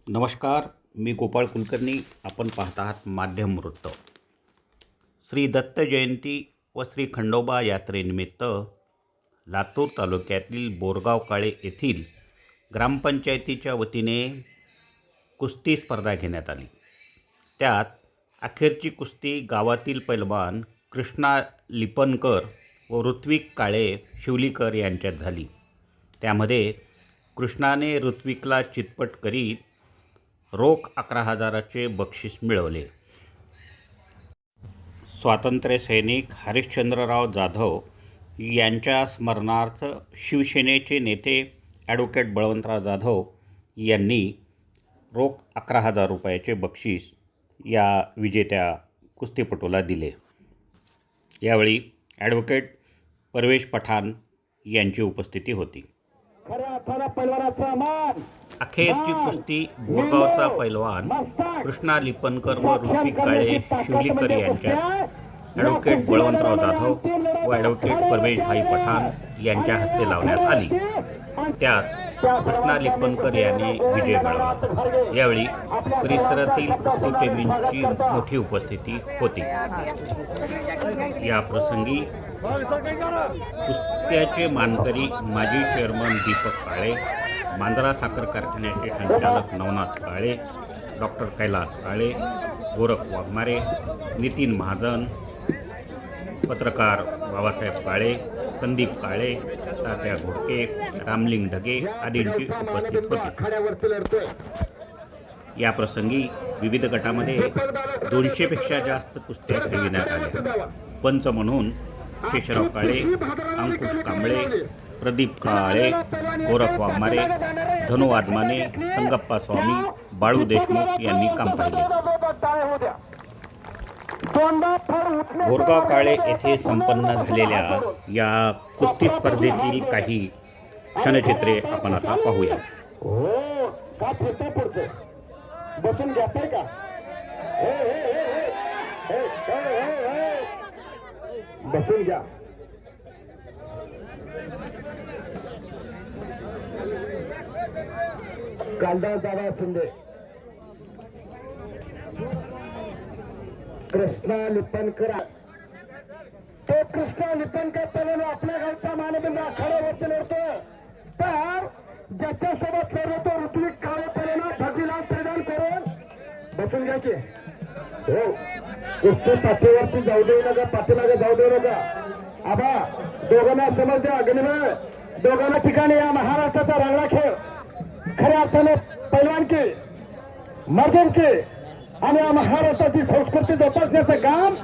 नमस्कार, मी गोपाळ कुलकर्णी. आपण पाहत आहात माध्यम वृत्त. श्री दत्त जयंती व श्री खंडोबा यात्रेनिमित्त लातूर तालुक्यातील बोरगाव काळे येथील ग्रामपंचायतीच्या वतीने कुस्ती स्पर्धा घेण्यात आली. त्यात अखेरची कुस्ती गावातील पैलवान कृष्णा लिपणकर व ऋत्विक काळे शिवलीकर यांच्यात झाली. त्यामध्ये कृष्णाने ऋत्विकला चितपट करीत रोख 11,000चे बक्षीस मिळवले. स्वातंत्र्यसैनिक हरिश्चंद्रराव जाधव यांच्या स्मरणार्थ शिवसेनेचे नेते ॲडव्होकेट बळवंतराव जाधव यांनी रोख 11,000 रुपयाचे बक्षीस या विजेत्या कुस्तीपटूला दिले. यावेळी ॲडव्होकेट परवेश पठाण यांची उपस्थिती होती. अखेरची कुस्ती बोरगावचा पैलवान कृष्णा लिपणकर व ऋत्विक काळे शिवलीकर यांच्यात ॲडव्होकेट बळवंतराव जाधव व ॲडव्होकेट परवेशभाई पठाण यांच्या हस्ते लावण्यात आली. त्यात कृष्णा लिपणकर याने विजय मिळवला. यावेळी परिसरातील कुस्तीप्रेमींची मोठी उपस्थिती होती. या प्रसंगी कुस्त्याचे मानकरी माजी चेअरमन दीपक काळे, मांजरा साखर कारखान्याचे संचालक नवनाथ काळे, डॉक्टर कैलास काळे, गोरख वाघमारे, नितीन महाजन, पत्रकार बाबासाहेब काळे, संदीप काळे, तात्या घोडके, रामलिंग ढगे आदींची उपस्थित होती. या प्रसंगी विविध गटामध्ये 200पेक्षा जास्त कुस्त्या खेळविण्यात आल्या. पंच म्हणून शेषराव काळे, अंकुश कांबळे, प्रदीप काळे, गोरख वाघमारे, धनु वाधमाने, संगप्पा स्वामी, बाळू देशमुख यांनी काम पाहिले. बोरगाव काळे येथे संपन्न झालेल्या या कुस्ती स्पर्धेतील काही क्षणचित्रे आपण आता पाहूया. बसून घेताय का? बसून घ्या. कांदा दादा शिंदे, कृष्णा लिपणकर. तो कृष्णा लिपणकर पहिला आपल्या गावचा मानबिंद आखाड्यावरती लढतो. तर ज्याच्यासोबत लढतो ऋत्विक काळे पहिला भगीला परिधान करून बसून घ्यायचे. हो, कुस्ती पाठीवरती जाऊ देऊ नका, पाठीमागे जाऊ देऊ नका. आबा दोघांना समज द्या. गणिमय दोघांना ठिकाणी या महाराष्ट्राचा रांगडा खेळ खऱ्या अर्थाने पैलवानकी, मर्दानकी आणि या महाराष्ट्राची संस्कृती जोपासण्याचं काम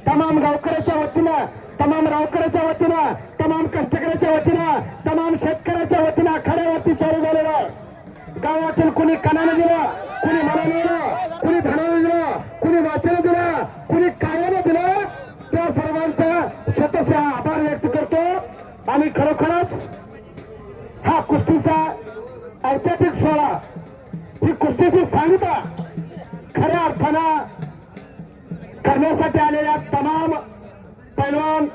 तमाम गावकऱ्याच्या वतीनं, तमाम रावकऱ्याच्या वतीनं, तमाम कष्टकऱ्याच्या वतीनं, तमाम शेतकऱ्याच्या वतीनं आखाड्यावरती चालू झालेलं आहे. गावातील कुणी कानाने दिला, कुणी मनाने दिला, कुणी धनाने दिला, कुणी वाचनाने दिला, कुणी कायाने दिला. त्या सर्वांचा स्वतःचा आभार व्यक्त करतो. आणि खरोखरच हा कुस्तीचा ऐतिहासिक सोहळा, ही कुस्तीची सांगता खऱ्या अर्थानं करण्यासाठी आलेल्या तमाम पैलवान,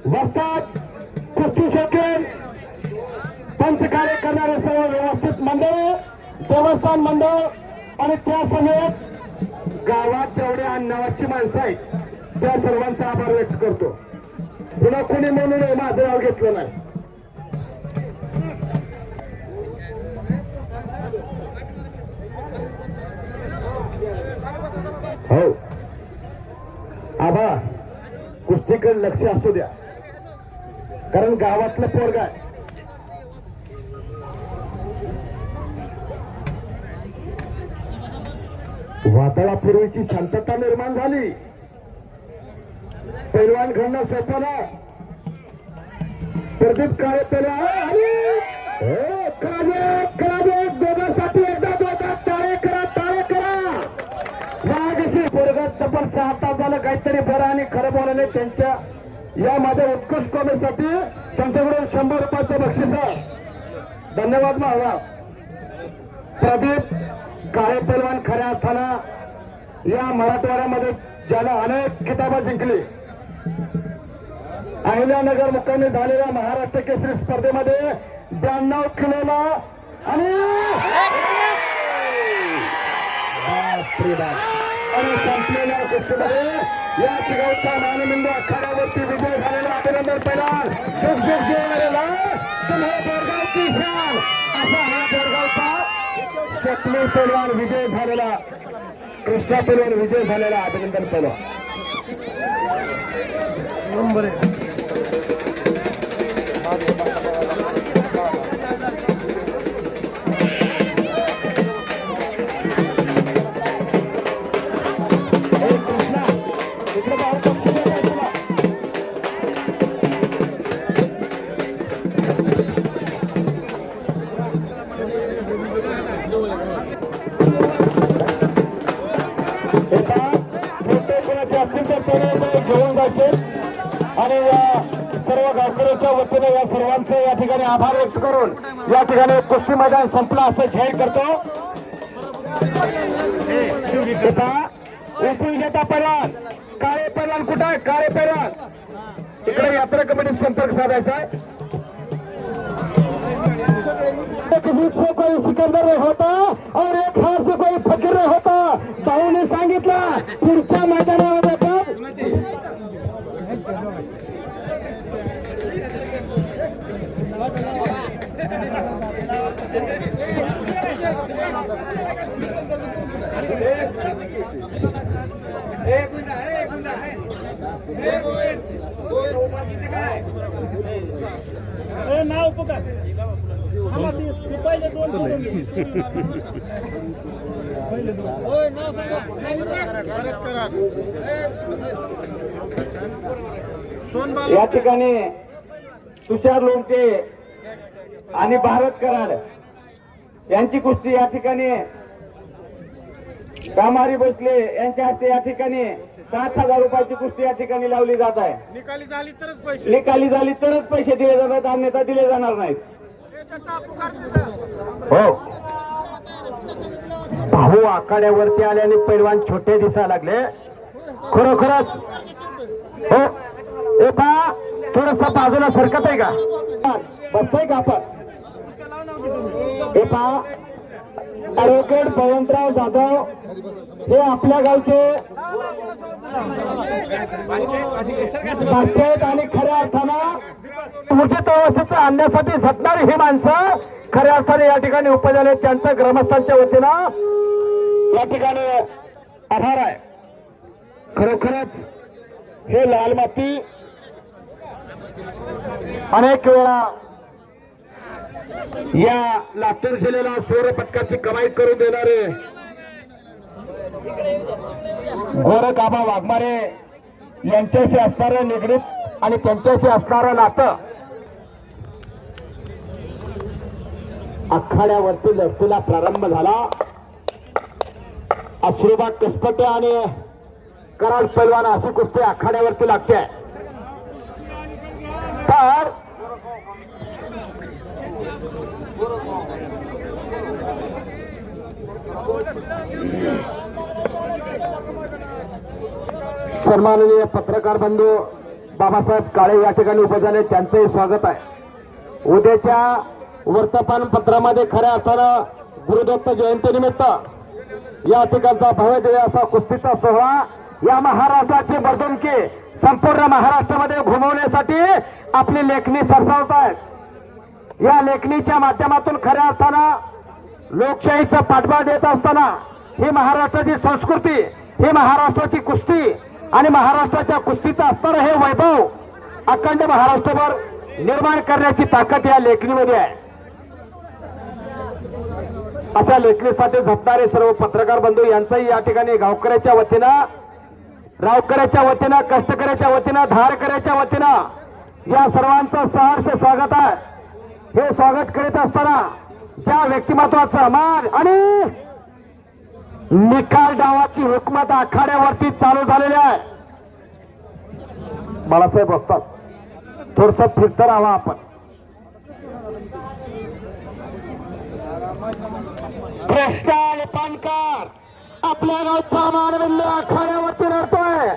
वस्ताद, कुस्ती शौकीन, पंचकार्य करणारे सर्व व्यवस्थित मंडळ, देवस्थान मंडळ आणि त्या समेत गावात जेवढ्या नावाची माणसं आहेत त्या सर्वांचा आभार व्यक्त करतो. पुन्हा कोणी म्हणून माझं नाव घेतलं नाही. हो आबा, कुस्तीकडे लक्ष असू द्या, कारण गावातलं पोरगा आहे. वादळापूर्वीची शांतता निर्माण झाली. पैलवान घडणं सोपं ना. प्रदीप काळे पैलवान दोघांसाठी एकदा दोघात टाळे करा, टाळे करा. वाघशी पोरगात चपल 6 तास झालं काहीतरी बरं आणि खरं बोलायला. त्यांच्या या माझ्या उत्कृष्ट कॉमेसाठी त्यांच्याकडून 100 रुपयाचं बक्षीस आहे. धन्यवाद मावा. प्रदीप काळे पैलवान खऱ्या अर्थानं या मराठवाड्यामध्ये ज्यानं अनेक किताबं जिंकली. अहिल्यानगर मुक्कामी झालेल्या महाराष्ट्र केसरी स्पर्धेमध्ये 92 किलोला आणि आणि संपलेल्या कुस्तीमध्ये या गावचा मानबिंदू आखाड्यावरती विजय झालेला अभिनंदन पैलवान तुम्हाला बोरगावची शान असा हा बोरगावचा चकली पैलवान विजय झालेला कृष्णा पैलवान विजय झालेला अभिनंदन पैलवान नंबर आहे. घेऊन जायचे आणि या सर्व गावकऱ्यांच्या वतीने या सर्वांचे या ठिकाणी आभार व्यक्त करून या ठिकाणी कुस्ती मैदान संपला असं जाहीर करतो. उपळी घेता पैलवान काळे पैलवान कुठं आहे? काळे पैलवान इकडे यात्रा कमिटी संपर्क साधायचा आहे. एक वीस से कोई सिकंदर नहीं होता और एक हार से कोई फकीर नहीं होता. भाऊने सांगितलं पुढच्या मैदानामध्ये नाव पुकार पहिले दोन या ठिकाणी तुषार लोणचे आणि भारत कराड यांची कुस्ती या ठिकाणी कामारी बसले यांच्या हस्ते या ठिकाणी 7,000 रुपयाची कुस्ती या ठिकाणी लावली जात आहे. निकाली झाली तरच पैसे दिले जातात अन्यथा दिले जाणार नाहीत. हो भाऊ आखाड्यावरती आल्याने पैलवान छोटे दिसायला लागले खरोखरच. हो ए पा थोडस बाजूला सरकत आहे का? बसतोय का आपण? हे पहा ॲडव्होकेट बळवंतराव जाधव हे आपल्या गावचे पंचायत आणि खऱ्या अर्थानं उचित व्यवस्थेचं आणण्यासाठी झटणारी ही माणसं खऱ्या अर्थाने या ठिकाणी उपजले. त्यांचं ग्रामस्थांच्या वतीनं या ठिकाणी आभार आहे. खरोखरच हे लाल माती अनेक वेळा या लातूर जिल्ह्याला सुवर्ण पदकाची कमाई करून देणारे गोरख आबा वाघमारे यांच्याशी असणारं निगडीत आणि त्यांच्याशी असणारं नातं आखाड्यावरती लढतीला प्रारंभ झाला. अश्रुबा कसपटे आणि कराड पैलवान अशी कुस्ती आखाड्यावरती लागते. तर सन्माननीय पत्रकार बंधू बाबासाहेब काळे या ठिकाणी उपस्थित आहेत. त्यांचंही स्वागत आहे. उद्याच्या वर्तमानपत्रामध्ये खऱ्या अर्थानं गुरुदत्त जयंतीनिमित्त या ठिकाणचा भव्यदिव्य असा कुस्तीचा सोहळा या महाराष्ट्राची वर्धणुकी संपूर्ण महाराष्ट्रामध्ये घुमवण्यासाठी आपली लेखणी सरसावत आहेत. या लेखणीच्या माध्यमातून खऱ्या अर्थानं लोकशाहीचा पाठबळ देत असताना ही महाराष्ट्राची संस्कृती, ही महाराष्ट्राची कुस्ती आणि महाराष्ट्राच्या कुस्तीचं असणारं हे वैभव अखंड महाराष्ट्रभर निर्माण करण्याची ताकद या लेखणीमध्ये आहे. अशा लेखणीसाठी झटणारे सर्व पत्रकार बंधू यांचंही या ठिकाणी गावकऱ्याच्या वतीनं, रावकऱ्याच्या वतीनं, कष्टकऱ्याच्या वतीनं, धारकऱ्याच्या वतीनं या सर्वांचं सहर्ष स्वागत आहे. हे स्वागत करीत असताना ज्या व्यक्तिमत्वाचं मान आणि निकाल डावाची हुकमत आखाड्यावरती चालू झालेली आहे. बाळासाहेब असतात थोडस फिरत राहावा आपण. कृष्णा पानकर आपल्या गावचा मानबिंदू आखाड्यावरती लढतोय.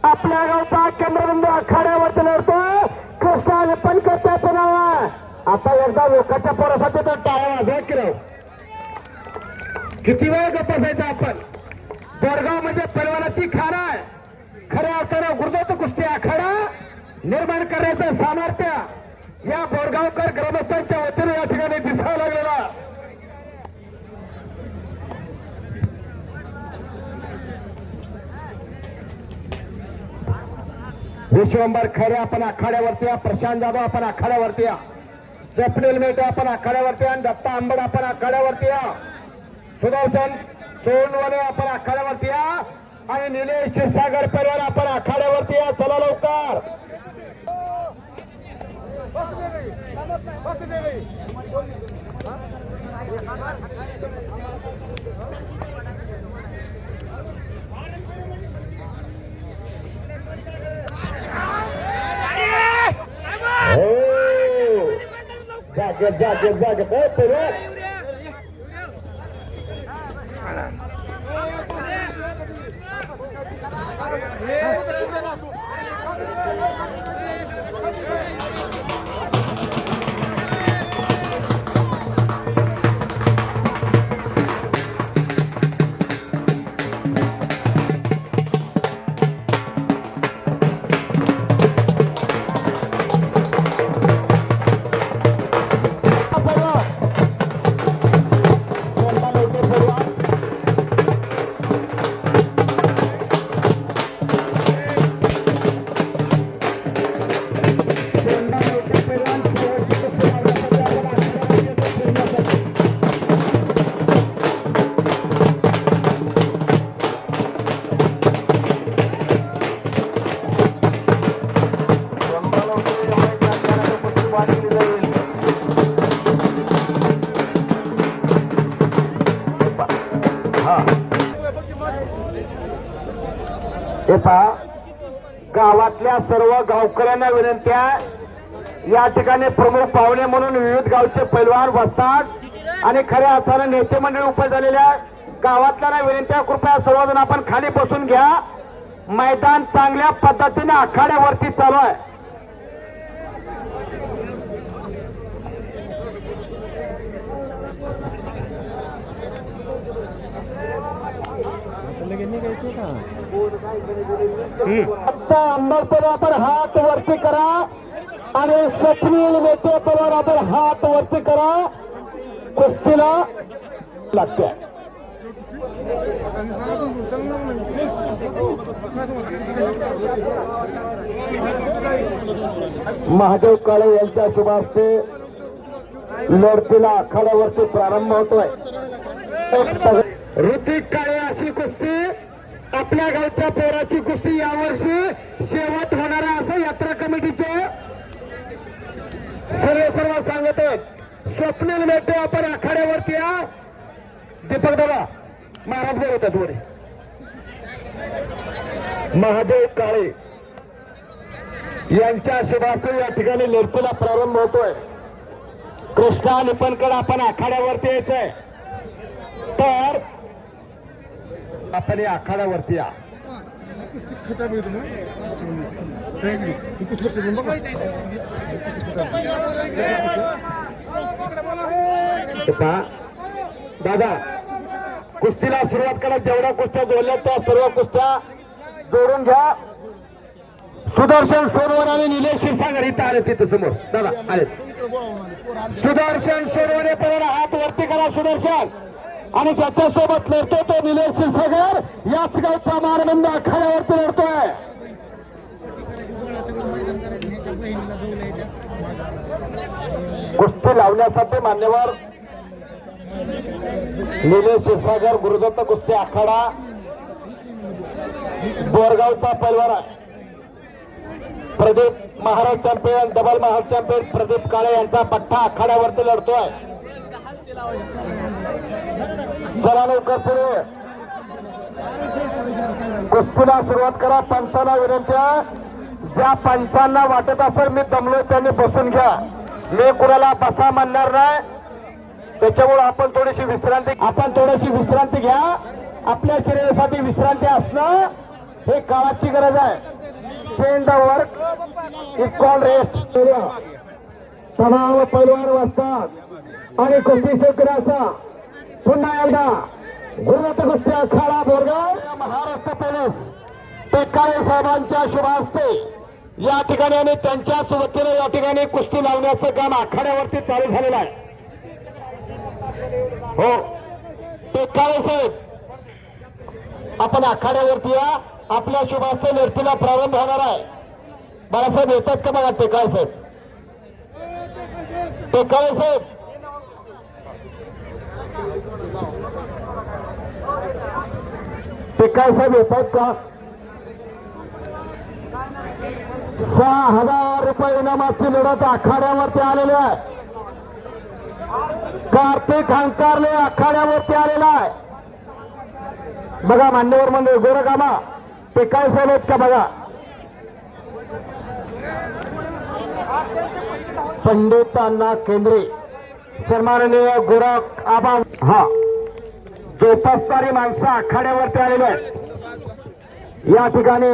आपल्या गावचा केंद्रबिंदू आखाड्यावरती लढतोय. कृष्णा पानकरचं नाव आहे. आता एकदा लोकांच्या पोरासाठी तर टाळा वाजवा की राव. किती वेळ गप्प बसायचा आपण? बोरगाव म्हणजे पैलवानाची खाण आहे. खऱ्या अर्थानं गुरुदत्त कुस्ती आखाडा निर्माण करण्याचं सामर्थ्य या बोरगावकर ग्रामस्थांच्या वतीने या ठिकाणी दिसावं लागलेला. विश्वंभर खरे आपण आखाड्यावरती, प्रशांत जाधव आपण आखाड्यावरती, स्वप्नील मेटे आपण आखाड्यावरती, दत्ता आंबड आपण आखाड्यावरती, सुदर्शन सोनवणे आपण आखाड्यावरती आणि निलेश क्षीरसागर परिवार आपण आखाड्यावरती. चला लवकर. जागे परिवार गावातल्या सर्व गावकऱ्यांना विनंती आहे. या ठिकाणी प्रमुख पाहुणे म्हणून विविध गावचे पैलवान बसतात आणि खऱ्या अर्थानं नेते मंडळी उपस्थित झालेल्या गावातल्या विनंती आहे, कृपया सर्वजण आपण खाली बसून घ्या. मैदान चांगल्या पद्धतीने आखाड्यावरती चालू आहे. आता अंबरपर आपण हात वरती करा आणि स्वप्नील मेटे पर आपण हात वरती करा. कुस्तीला लागते. महादेव काळे यांच्या शुभार्थे लढतीला आखाड्यावरती प्रारंभ होतोय. ऋतिक काळे अशी कुस्ती आपल्या गावच्या पोराची कुस्ती यावर्षी शेवट होणार आहे असं यात्रा कमिटीचे सर्व सांगत आहेत. स्वप्नील मेटे आपण आखाड्यावरती या. दीपक दादा महाराज बोलतात वर. महादेव काळे यांच्या शुभार्थे या ठिकाणी लढतीला प्रारंभ होतोय. कृष्णा निपणकर आपण आखाड्यावरती यायचंय तर आपण या आखाड्यावरती या. दादा कुस्तीला सुरुवात करा. जेवढ्या कुस्त्या जोडल्या त्या सर्व कुस्त्या जोडून घ्या. सुदर्शन सोनवणे आणि निलेश क्षीरसागर इथं आले तिथं समोर. दादा आले. सुदर्शन सोनवणे पर्यंत हात वरती करा. सुदर्शन आणि ज्याच्यासोबत लढतो तो निलेश क्षीरसागर याच गावचा मानबंद आखाड्यावरती लढतोय. कुस्ती लावण्यासाठी मान्यवर निलेश क्षीरसागर गुरुदत्त कुस्ती आखाडा बोरगावचा पैलवान प्रदीप महाराज चॅम्पियन, डबल महाराज चॅम्पियन प्रदीप काळे यांचा पट्टा आखाड्यावरती लढतोय. चला लवकर पुढे कुस्तीला सुरुवात करा. पंचांना विनंती आहे, ज्या पंचांना वाटत असेल मी दमलोय त्यांनी बसून घ्या. मी कुणाला बसा म्हणणार नाही. त्याच्यामुळे आपण थोडीशी विश्रांती घ्या. आपल्या शरीरासाठी विश्रांती असणं हे काळाची गरज आहे. Change the work equal rest. तणाव पैलवान वाजतात आणि कुस्ती शेतकऱ्याचा पुन्हा एकदा गुरुनाथ कुस्ती अखाडा बोरगाव महाराष्ट्र पोलीस टेकाळे साहेबांच्या शुभ हस्ते या ठिकाणी आणि त्यांच्याच वतीने या ठिकाणी कुस्ती लावण्याचं काम आखाड्यावरती चालू झालेलं आहे. हो टेकाळे साहेब आपण आखाड्यावरती या. आपल्या शुभ हस्ते लढतीला प्रारंभ होणार आहे. बाळासाहेब येतात का बघा टेकाळे साहेब. टेकाळे साहेब टेकाळे साहेब येतात का. 6,000 रुपये इनामाची लढत आखाड्यावरती आलेली आहे. कार्तिक हंकारले आखाड्यावरती आलेला आहे. बघा मान्यवर मंडळ गोरगामा टेकाळे साहेब आहेत का बघा. पंडित अण्णा केंद्रे सन्माननीय गोरख आबा हा जोपासणारी माणसं आखाड्यावरती आलेली आहेत. या ठिकाणी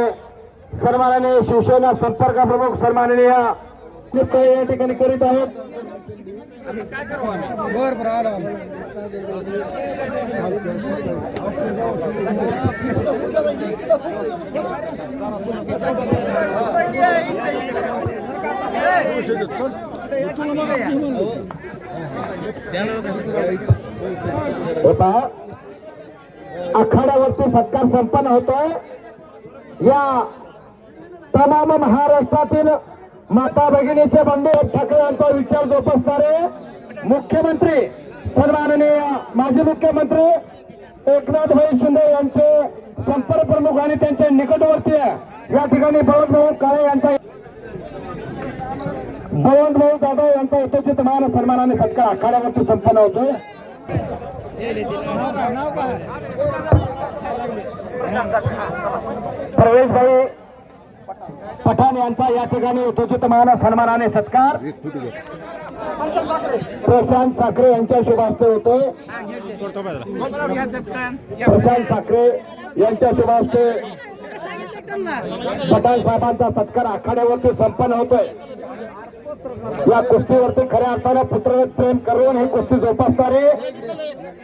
सन्माननीय शिवसेना संपर्क प्रमुख सन्माननीय या ठिकाणी करीत आहेत. आखाड्यावरती सत्कार संपन्न होतोय. या तमाम महाराष्ट्रातील माता भगिनीचे बंधू ठाकरे यांचा विचार जोपासणारे मुख्यमंत्री सन्माननीय माजी मुख्यमंत्री एकनाथभाई शिंदे यांचे संपर्क प्रमुख आणि त्यांच्या निकटवर्ती या ठिकाणी बळवंतभाऊ काळे यांचा बळवंतभाऊ जाधव यांचा यथोचित मान सन्मानाने सत्कार आखाड्यावरती संपन्न होतोय. प्रवेशभाई पठाण यांचा या ठिकाणी यथोचित मान सन्मानाने सत्कार प्रशांत साखरे यांच्या शुभ हस्ते होतोय. प्रशांत साखरे यांच्या शुभ हस्ते पठाण साहेबांचा सत्कार आखाड्यावरती संपन्न होतोय. या कुस्तीवरती खऱ्या अर्थानं पुत्र प्रेम करून ही कुस्ती जोपासणारे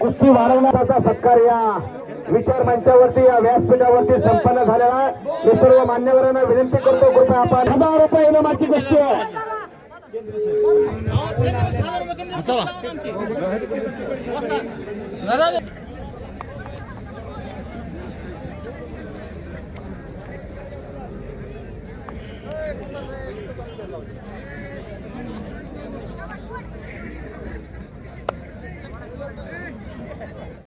कुस्ती वाढवण्याचा सत्कार या विचार मंचावरती या व्यासपीठावरती संपन्न झालेला आहे. मी सर्व मान्यवरांना विनंती करतो कृपया आपण 1,000 रुपये इनामाची कुस्ती आहे.